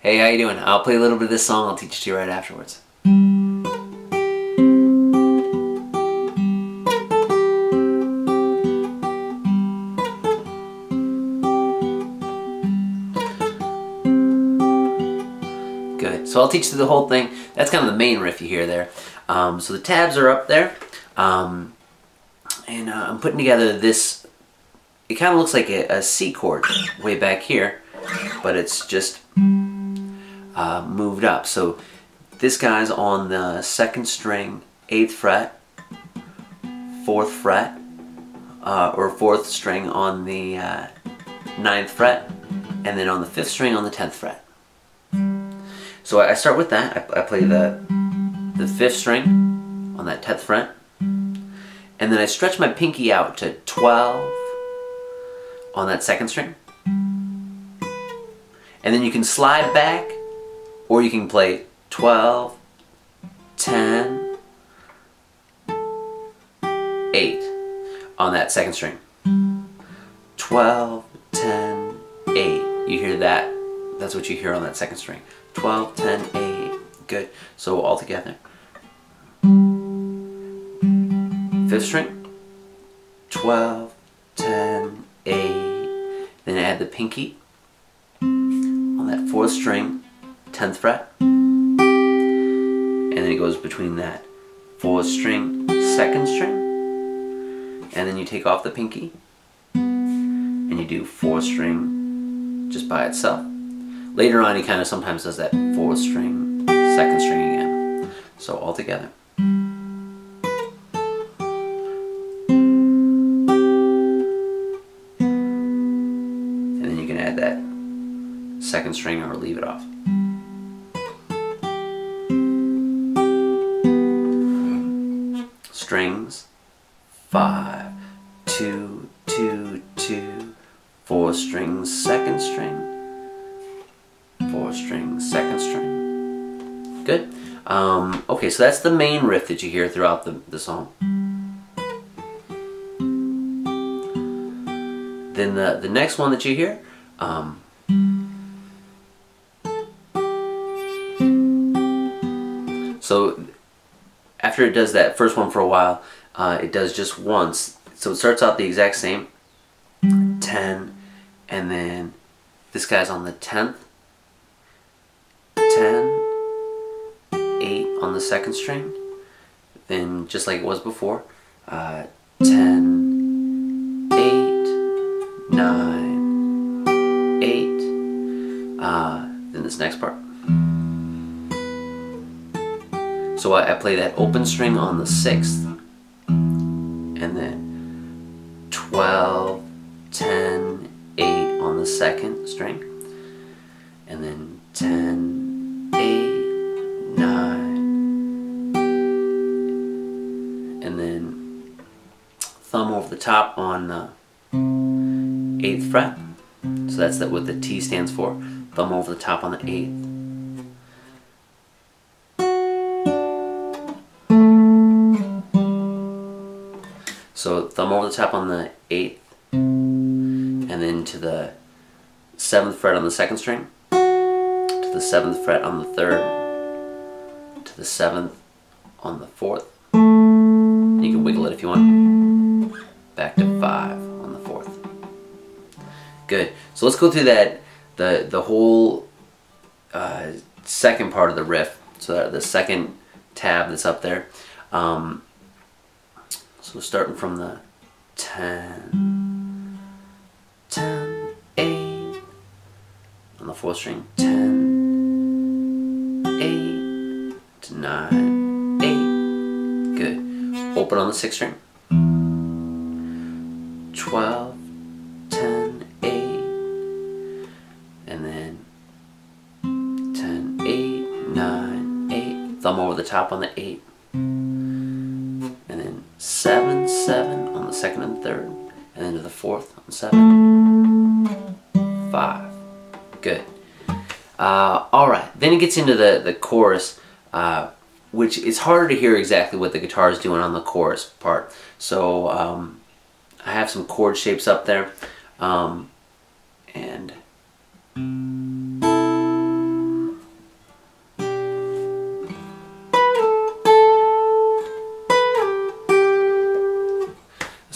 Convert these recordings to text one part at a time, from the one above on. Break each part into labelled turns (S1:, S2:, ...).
S1: Hey, how you doing? I'll play a little bit of this song. I'll teach it to you right afterwards. Good. So I'll teach you the whole thing. That's kind of the main riff you hear there. So the tabs are up there. And I'm putting together this. It kind of looks like a C chord way back here, but it's just moved up. So this guy's on the 2nd string, 8th fret, 4th fret, or 4th string on the 9th fret, and then on the 5th string on the 10th fret. So I start with that. I play the 5th string on that 10th fret, and then I stretch my pinky out to 12 on that 2nd string. And then you can slide back, or you can play 12, 10, 8 on that 2nd string. 12, 10, 8. You hear that? That's what you hear on that 2nd string. 12, 10, 8. Good. So all together. 5th string. 12, 10, 8. Then I add the pinky on that 4th string, 10th fret. And then it goes between that 4th string, 2nd string. And then you take off the pinky and you do 4th string just by itself. Later on he kind of sometimes does that 4th string, 2nd string again. So all together. And then you can add that 2nd string or leave it off. Strings, 5, 2, 2, 2, 4 strings, 2nd string, 4 strings, 2nd string. Good. Okay, so that's the main riff that you hear throughout the song. Then the next one that you hear, so after it does that first one for a while, it does just once. So it starts out the exact same, 10, and then this guy's on the 10th, 10, 8 on the 2nd string, then just like it was before, 10, 8, 9, 8, then this next part. So I play that open string on the 6th, and then 12, 10, 8 on the 2nd string, and then 10, 8, 9, and then thumb over the top on the 8th fret. So that's what the T stands for. Thumb over the top on the 8th. So thumb over the top on the 8th, and then to the 7th fret on the 2nd string, to the 7th fret on the 3rd, to the 7th on the 4th. You can wiggle it if you want. Back to 5 on the 4th. Good. So let's go through that the whole second part of the riff. So the second tab that's up there. So starting from the 10, 10, 8, on the 4th string, 10, 8, to 9, 8, good. Open on the 6th string, 12, 10, 8, and then 10, 8, 9, 8, thumb over the top on the 8. 7, 7 on the 2nd and 3rd, and then to the 4th on 7, 5. Good. Alright, then it gets into the chorus, which is harder to hear exactly what the guitar is doing on the chorus part. So I have some chord shapes up there, and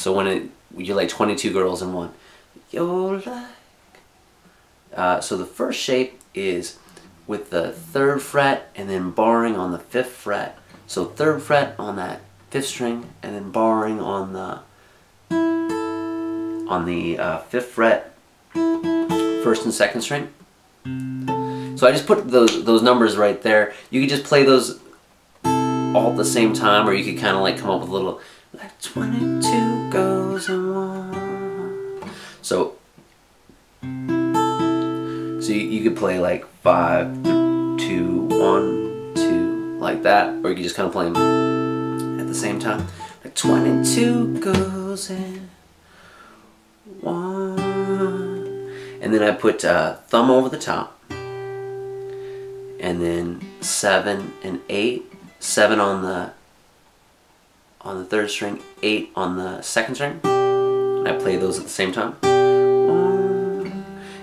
S1: So when you're like 22 girls in one. You're like. So the first shape is with the 3rd fret and then barring on the 5th fret. So 3rd fret on that 5th string and then barring on the 5th fret, 1st and 2nd string. So I just put those numbers right there. You could just play those all at the same time, or you could kind of like come up with a little like 22 goes in one. So you could play like 5, 2, 1, 2 like that, or you could just kind of play them at the same time. Like 22 goes in one, and then I put thumb over the top, and then 7 and 8. 7 on the 3rd string, 8 on the 2nd string. And I play those at the same time.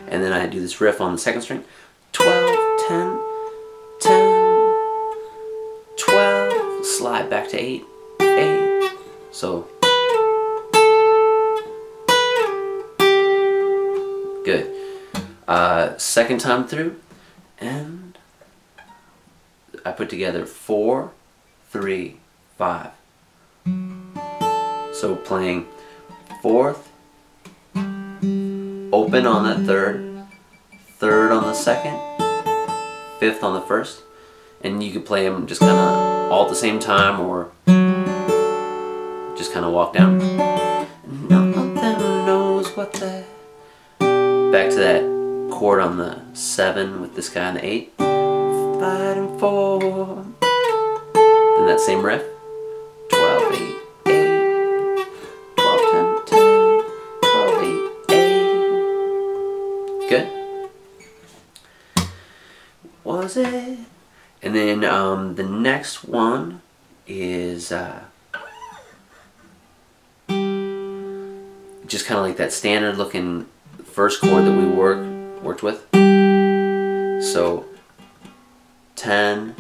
S1: And then I do this riff on the 2nd string. 12, 10, 10, 12. Slide back to 8, 8. So good. Second time through, and I put together 4, 3, 5. So playing 4th, open on that 3rd, 3rd on the 2nd, 5th on the 1st, and you could play them just kind of all at the same time, or just kind of walk down. None of them knows what that. Back to that chord on the 7 with this guy on the 8. Fighting for. Then that same riff. 12, 8, 8. 12, 10, 10. 12, 8, 8. Good. Was it? And then the next one is just kind of like that standard looking first chord that we worked with. So 10,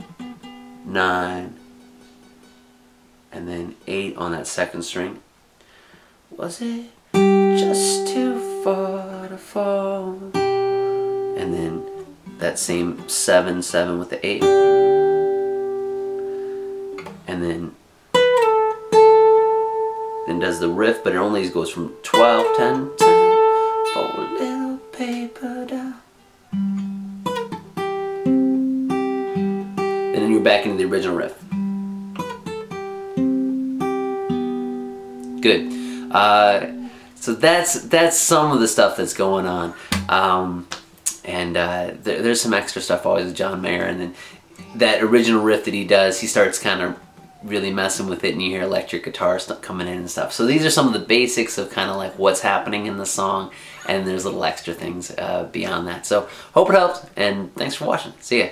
S1: 9, and then 8 on that 2nd string. Was it just too far to fall? And then that same 7, 7 with the 8. And then does the riff, but it only goes from 12, 10, 10, fold a little paper down. And then you're back into the original riff. Good. So that's some of the stuff that's going on. There's some extra stuff always with John Mayer, and then that original riff that he does, he starts kind of really messing with it, and you hear electric guitar stuff coming in and stuff. So these are some of the basics of kind of like what's happening in the song, and there's little extra things beyond that. So hope it helped, and thanks for watching. See ya.